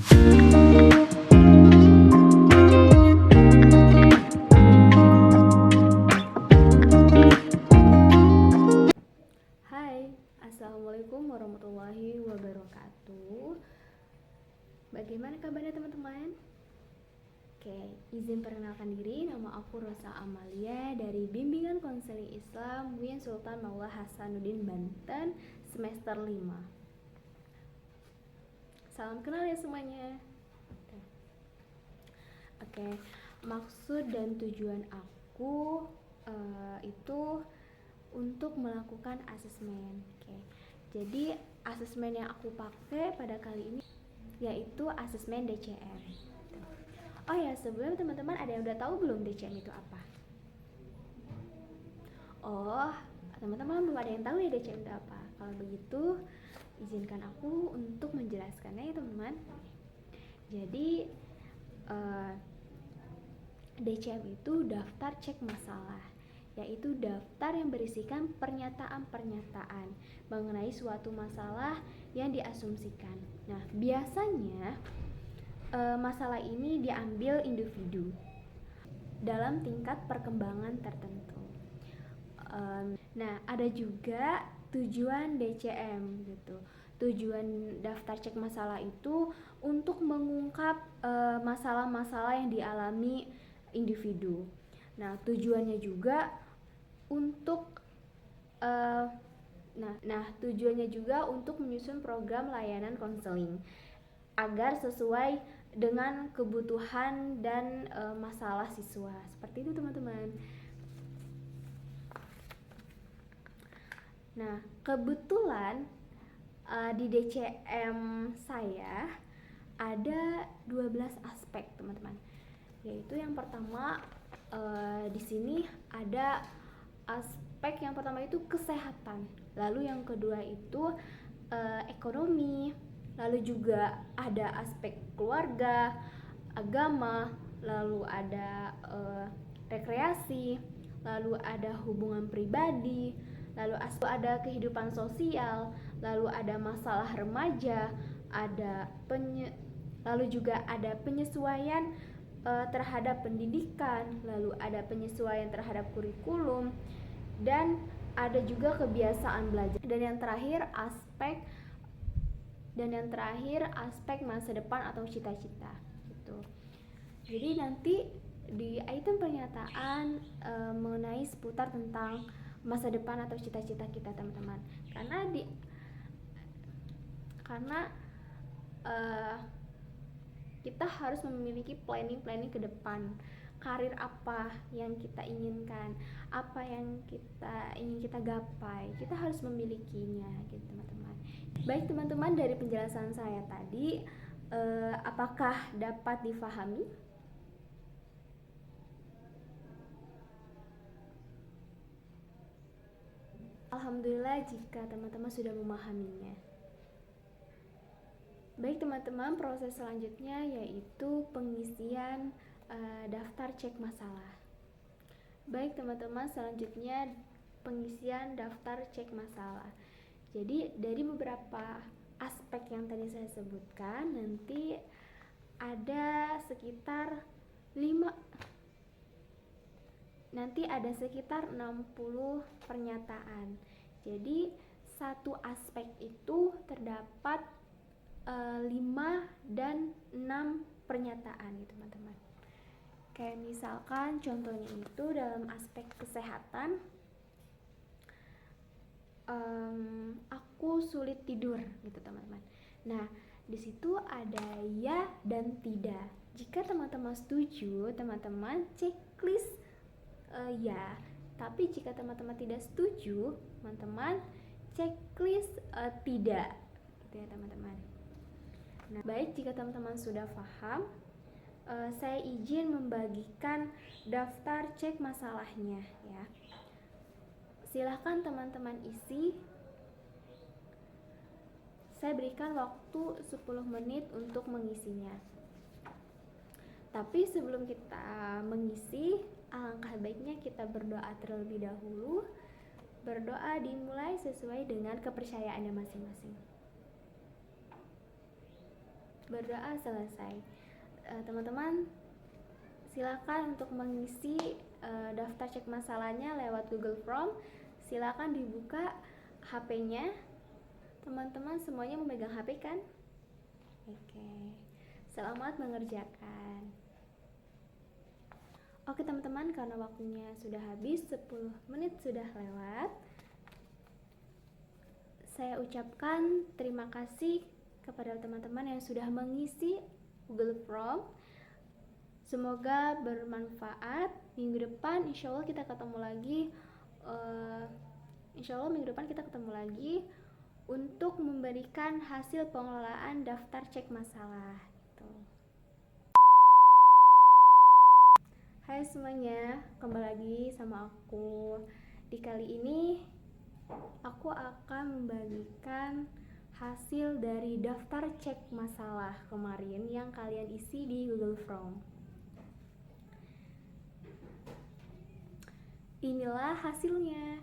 Hai, Assalamualaikum warahmatullahi wabarakatuh. Bagaimana kabarnya teman-teman? Oke, izin perkenalkan diri, nama aku Rosa Amalia dari Bimbingan Konseling Islam Buya Sultan Maula Hasanuddin Banten, semester 5. Salam kenal ya semuanya. Oke, maksud dan tujuan aku itu untuk melakukan asesmen. Oke, jadi asesmen yang aku pakai pada kali ini yaitu asesmen DCM. Oh ya, sebelum teman-teman ada yang udah tahu belum DCM itu apa? Oh, teman-teman belum ada yang tahu ya DCM itu apa? Kalau begitu, izinkan aku untuk menjelaskannya ya teman-teman. Jadi DCM itu daftar cek masalah, yaitu daftar yang berisikan pernyataan-pernyataan mengenai suatu masalah yang diasumsikan. Nah, biasanya masalah ini diambil individu dalam tingkat perkembangan tertentu. Nah, ada juga tujuan DCM gitu. Tujuan daftar cek masalah itu untuk mengungkap masalah-masalah yang dialami individu. Nah, tujuannya juga untuk tujuannya juga untuk menyusun program layanan konseling agar sesuai dengan kebutuhan dan masalah siswa. Seperti itu teman-teman. Nah, kebetulan di DCM saya ada 12 aspek teman-teman. Yaitu yang pertama di sini ada aspek yang pertama itu kesehatan. Lalu yang kedua itu ekonomi. Lalu juga ada aspek keluarga, agama, lalu ada rekreasi, lalu ada hubungan pribadi, lalu ada kehidupan sosial, lalu ada masalah remaja, lalu juga ada penyesuaian terhadap pendidikan, lalu ada penyesuaian terhadap kurikulum, dan ada juga kebiasaan belajar. Dan yang terakhir aspek masa depan atau cita-cita gitu. Jadi nanti di item pernyataan mengenai seputar tentang masa depan atau cita-cita kita teman-teman. Karena kita harus memiliki planning ke depan. Karir apa yang kita inginkan, apa yang ingin kita gapai, kita harus memilikinya gitu teman-teman. Baik teman-teman, dari penjelasan saya tadi apakah dapat difahami? Alhamdulillah jika teman-teman sudah memahaminya. Baik teman-teman, proses selanjutnya yaitu pengisian daftar cek masalah. Baik teman-teman, selanjutnya pengisian daftar cek masalah. Jadi dari beberapa aspek yang tadi saya sebutkan, nanti ada sekitar 60 pernyataan. Jadi satu aspek itu terdapat 5 dan 6 pernyataan gitu teman-teman. Kayak misalkan contohnya itu dalam aspek kesehatan, aku sulit tidur gitu teman-teman. Nah, di situ ada ya dan tidak. Jika teman-teman setuju, teman-teman checklist ya. Tapi jika teman-teman tidak setuju, teman-teman checklist tidak gitu ya teman-teman. Nah, baik, jika teman-teman sudah paham, saya izin membagikan daftar cek masalahnya ya. Silahkan teman-teman isi. Saya berikan waktu 10 menit untuk mengisinya. Tapi sebelum kita mengisi, alangkah baiknya kita berdoa terlebih dahulu. Berdoa dimulai sesuai dengan kepercayaannya masing-masing. berdoa selesai. Teman-teman silakan untuk mengisi daftar cek masalahnya lewat Google Form. Silakan dibuka HP-nya. Teman-teman semuanya memegang HP kan? Oke. Selamat mengerjakan. Oke teman-teman, karena waktunya sudah habis, 10 menit sudah lewat. Saya ucapkan terima kasih kepada teman-teman yang sudah mengisi Google Form. Semoga bermanfaat. Minggu depan insya Allah kita ketemu lagi. Minggu depan kita ketemu lagi untuk memberikan hasil pengelolaan daftar cek masalah. Gitu. Hai semuanya, kembali lagi sama aku. Di kali ini aku akan membagikan hasil dari daftar cek masalah kemarin yang kalian isi di Google Form. Inilah hasilnya.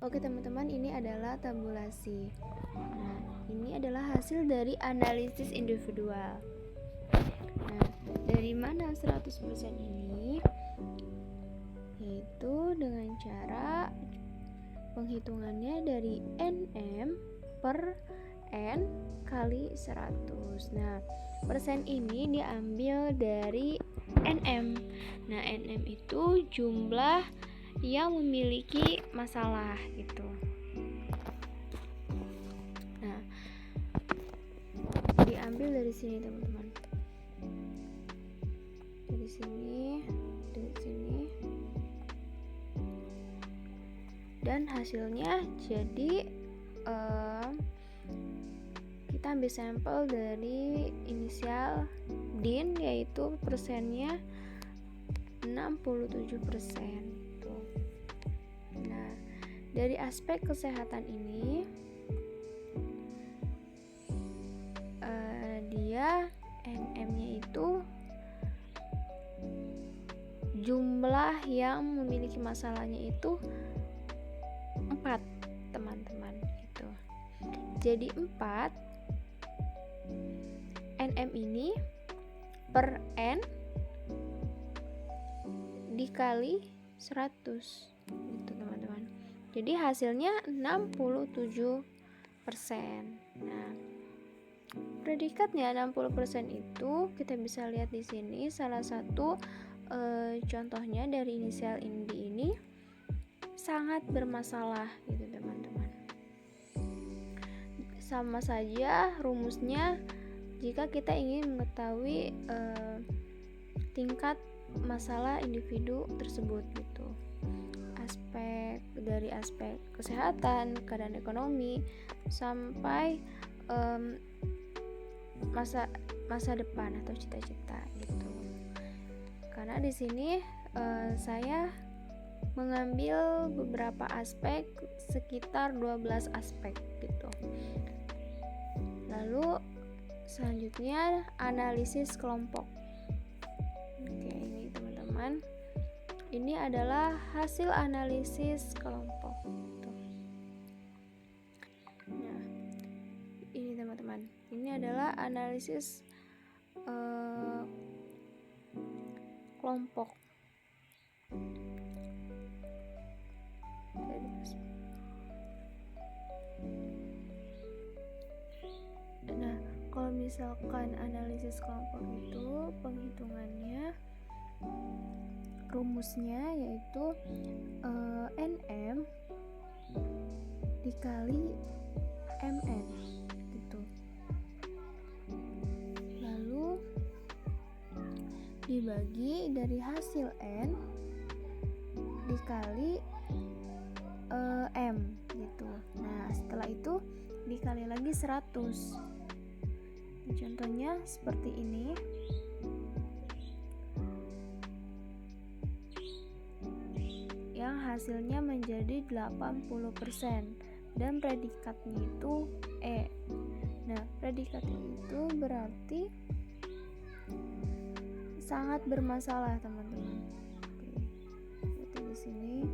Oke teman-teman, ini adalah tabulasi. Nah, ini adalah hasil dari analisis individual. Nah, dari mana 100% ini? Yaitu dengan cara penghitungannya dari NM per N kali 100. Nah, persen ini diambil dari NM. Nah, NM itu jumlah yang memiliki masalah gitu. Nah, diambil dari sini teman-teman. Dari sini. Dan hasilnya jadi kita ambil sampel dari inisial DIN, yaitu persennya 67%. Nah, dari aspek kesehatan ini dia NM-nya itu jumlah yang memiliki masalahnya itu 4 teman-teman itu. Jadi 4 NM ini per N dikali 100 gitu teman-teman. Jadi hasilnya 67%. Nah, predikatnya 60% itu kita bisa lihat di sini. Salah satu contohnya dari inisial indi ini sangat bermasalah gitu teman-teman. Sama saja rumusnya jika kita ingin mengetahui tingkat masalah individu tersebut gitu. Dari aspek kesehatan, keadaan ekonomi, sampai masa depan atau cita-cita gitu. Karena di sini saya mengambil beberapa aspek, sekitar 12 aspek gitu. Lalu selanjutnya analisis kelompok. Oke, ini teman-teman. Ini adalah hasil analisis kelompok. Nah, ini teman-teman. Ini adalah analisis kelompok. Nah, kalau misalkan analisis kelompok itu penghitungannya, rumusnya yaitu NM dikali MN gitu. Lalu dibagi dari hasil N dikali M gitu. Nah, setelah itu dikali lagi 100. Contohnya seperti ini. Yang hasilnya menjadi 80% dan predikatnya itu E. Nah, predikatnya itu berarti sangat bermasalah, teman-teman. Oke. Di sini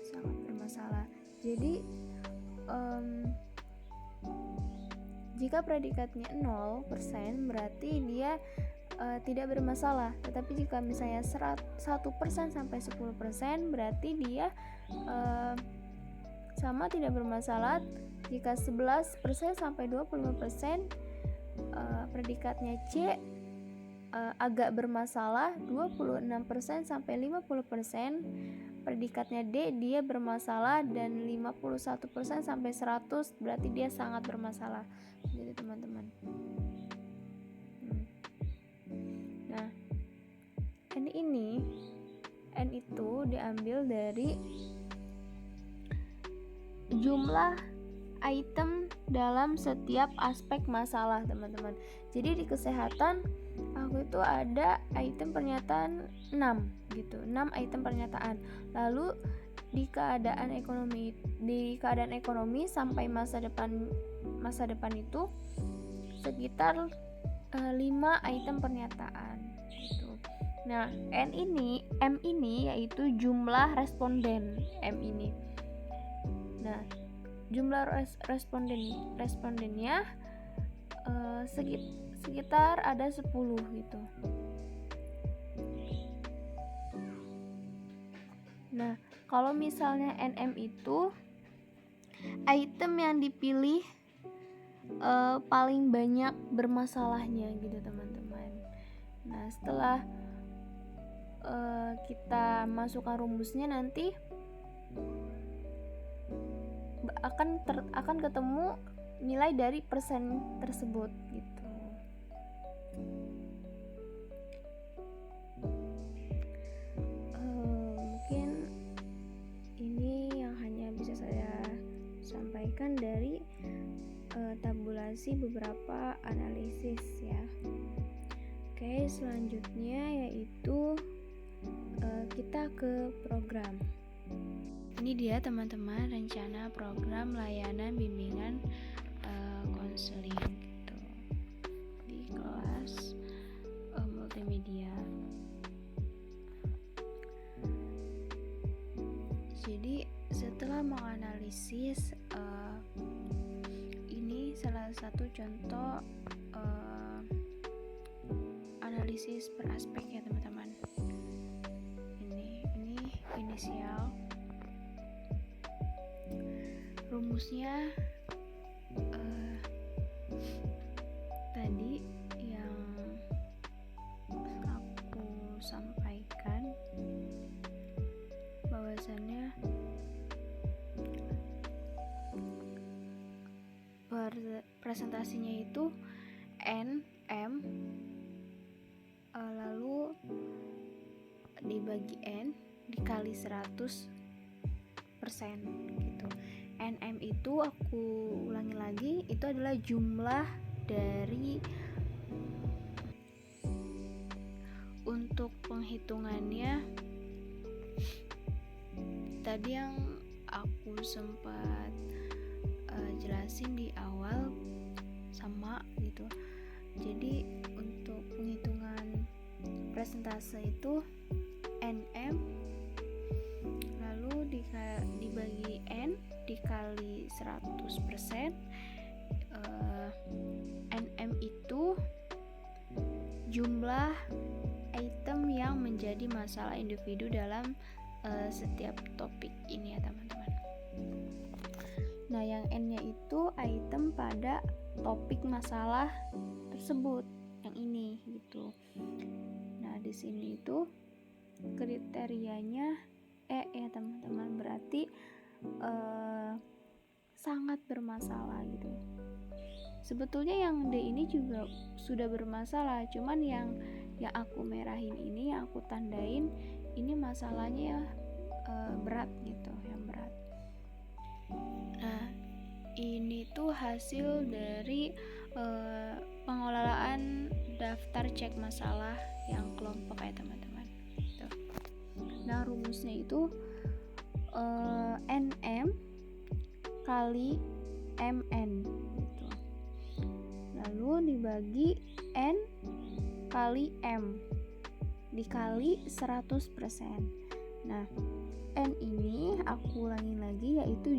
sangat bermasalah. Jadi jika predikatnya 0% berarti dia tidak bermasalah. Tetapi jika misalnya 1% sampai 10% berarti dia sama tidak bermasalah. Jika 11% sampai 25% predikatnya C agak bermasalah. 26% sampai 50% predikatnya D dia bermasalah, dan 51% sampai 100 berarti dia sangat bermasalah. Gitu teman-teman. Nah, N itu diambil dari jumlah item dalam setiap aspek masalah, teman-teman. Jadi di kesehatan aku itu ada item pernyataan 6 gitu, 6 item pernyataan. Lalu di keadaan ekonomi sampai masa depan itu sekitar 5 item pernyataan gitu. Nah, M ini yaitu jumlah responden M ini. Nah, jumlah respondennya sekitar ada 10 gitu. Nah, kalau misalnya NM itu item yang dipilih paling banyak bermasalahnya gitu teman-teman. Nah, setelah kita masukkan rumusnya nanti akan ketemu nilai dari persen tersebut gitu. Mungkin ini yang hanya bisa saya sampaikan dari tabulasi beberapa analisis ya. Oke, selanjutnya yaitu kita ke program. Ini dia teman-teman rencana program layanan bimbingan konseling gitu di kelas multimedia. Jadi setelah menganalisis ini salah satu contoh analisis per aspek ya teman-teman. Ini inisial. Rumusnya tadi yang aku sampaikan, bahwasannya presentasinya itu N, M, lalu dibagi N dikali 100% gitu. NM itu aku ulangi lagi, itu adalah jumlah dari, untuk penghitungannya tadi yang aku sempat jelasin di awal sama gitu. Jadi untuk penghitungan presentase itu NM lalu dibagi N dikali 100%. NM itu jumlah item yang menjadi masalah individu dalam setiap topik ini ya teman-teman. Nah, yang N-nya itu item pada topik masalah tersebut, yang ini gitu. Nah, di sini itu kriterianya ya teman-teman, berarti sangat bermasalah gitu. Sebetulnya yang D ini juga sudah bermasalah, cuman yang aku merahin ini, yang aku tandain ini masalahnya berat gitu, yang berat. Nah, ini tuh hasil dari pengelolaan daftar cek masalah yang kelompok ya teman-teman gitu. Nah, rumusnya itu NM kali MN gitu. Lalu dibagi N kali M dikali 100%. Nah, N ini aku ulangi lagi, yaitu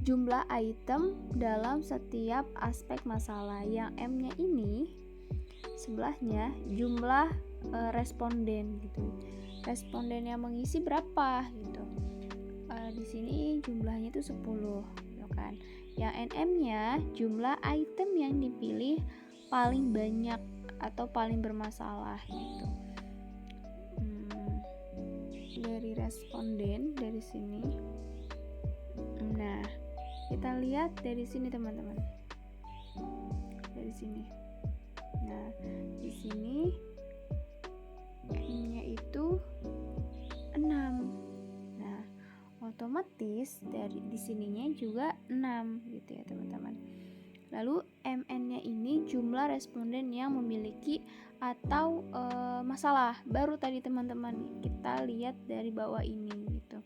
jumlah item dalam setiap aspek masalah. Yang M-nya ini sebelahnya jumlah responden gitu. Responden yang mengisi berapa gitu. Di sini jumlahnya itu 10 gitu kan. Yang NM-nya jumlah item yang dipilih paling banyak atau paling bermasalah gitu. Dari responden dari sini. Nah, kita lihat dari sini teman-teman. Dari sini. Nah, di sini N-nya itu 6. Nah, otomatis dari di sininya juga 6 gitu ya teman-teman. Lalu MN-nya ini jumlah responden yang memiliki atau masalah. Baru tadi teman-teman kita lihat dari bawah ini gitu.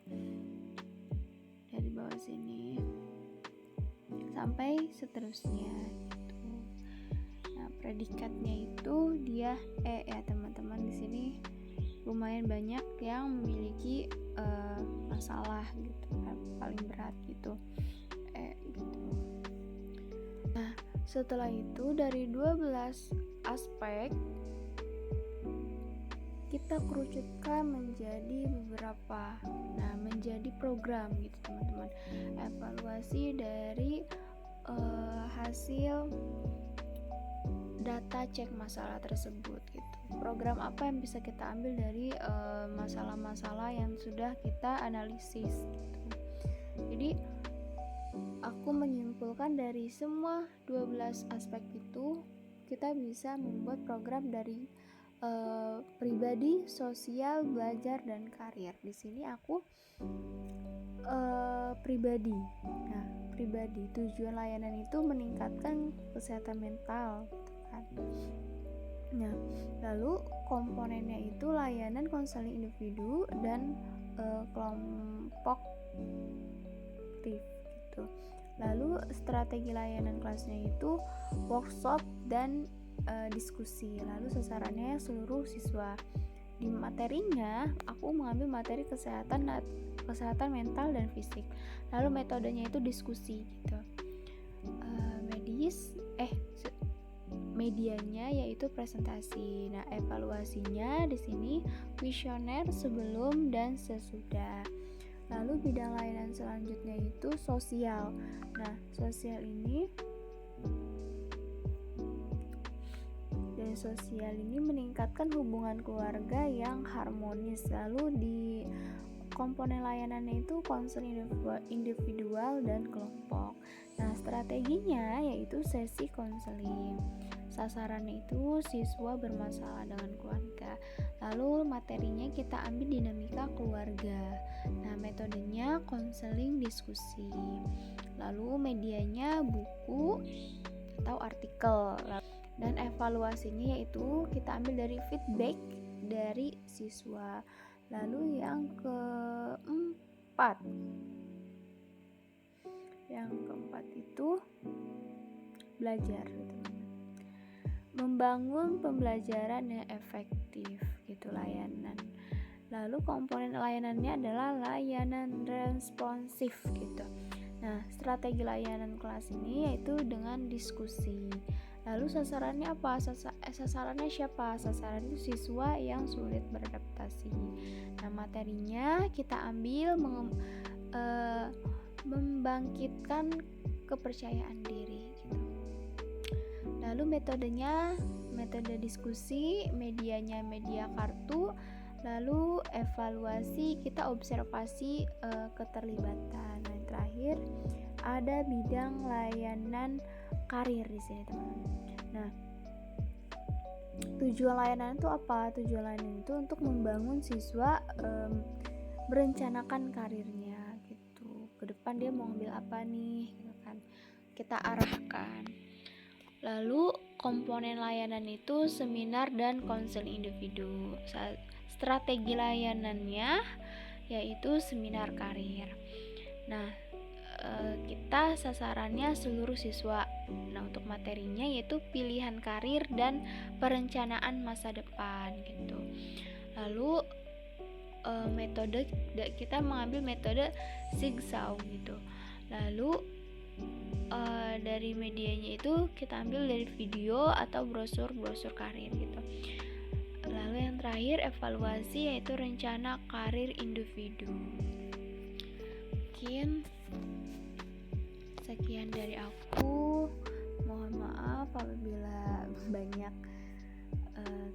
Dari bawah sini sampai seterusnya gitu. Nah, predikatnya itu dia ya teman-teman, di sini lumayan banyak yang memiliki masalah gitu, paling berat gitu. Gitu. Nah, setelah itu dari 12 aspek kita kerucutkan menjadi beberapa, menjadi program gitu teman-teman. Evaluasi dari hasil data cek masalah tersebut gitu. Program apa yang bisa kita ambil dari masalah-masalah yang sudah kita analisis gitu. Jadi aku menyimpulkan dari semua 12 aspek itu kita bisa membuat program dari pribadi, sosial, belajar, dan karir. Di sini aku pribadi. Nah, pribadi tujuan layanan itu meningkatkan kesehatan mental, gitu kan. Nah, lalu komponennya itu layanan konseling individu dan kelompok aktif gitu. Lalu strategi layanan kelasnya itu workshop dan diskusi. Lalu sasarannya seluruh siswa. Di materinya aku mengambil materi kesehatan mental dan fisik. Lalu metodenya itu diskusi gitu. Medianya yaitu presentasi. Nah, evaluasinya di sini kuesioner sebelum dan sesudah. Lalu bidang layanan selanjutnya itu sosial. Nah, sosial ini meningkatkan hubungan keluarga yang harmonis. Lalu di komponen layanannya itu konseling individual dan kelompok. Nah, strateginya yaitu sesi konseling. Sasarannya itu siswa bermasalah dengan keluarga. Lalu materinya kita ambil dinamika keluarga. Nah, metodenya konseling diskusi. Lalu medianya buku atau artikel. Dan evaluasinya yaitu kita ambil dari feedback dari siswa. Lalu yang keempat itu belajar gitu. Membangun pembelajaran yang efektif gitu layanan. Lalu komponen layanannya adalah layanan responsif gitu. Nah, strategi layanan kelas ini yaitu dengan diskusi. Lalu sasarannya apa? Sasarannya siapa? Sasaran itu siswa yang sulit beradaptasi. Nah, materinya kita ambil membangkitkan kepercayaan diri gitu. Lalu metode diskusi, medianya media kartu. Lalu evaluasi, kita observasi keterlibatan. Dan terakhir ada bidang layanan karir di sini teman-teman. Nah, tujuan layanan itu apa? Tujuan layanan itu untuk membangun siswa merencanakan karirnya gitu. Ke depan dia mau ngambil apa nih, gitu kan. Kita arahkan. Lalu komponen layanan itu seminar dan konseling individu. Strategi layanannya yaitu seminar karir. Nah, kita sasarannya seluruh siswa. Nah, untuk materinya yaitu pilihan karir dan perencanaan masa depan gitu. Lalu metode kita mengambil metode Zigzag gitu. Lalu dari medianya itu kita ambil dari video atau brosur karir gitu. Lalu yang terakhir evaluasi, yaitu rencana karir individu. Mungkin sekian dari aku. Mohon maaf apabila banyak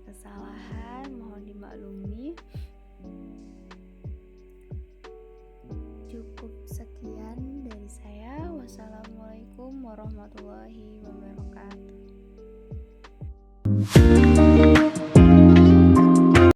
kesalahan, mohon dimaklumi. Cukup sekian dari saya. Wassalamualaikum warahmatullahi wabarakatuh.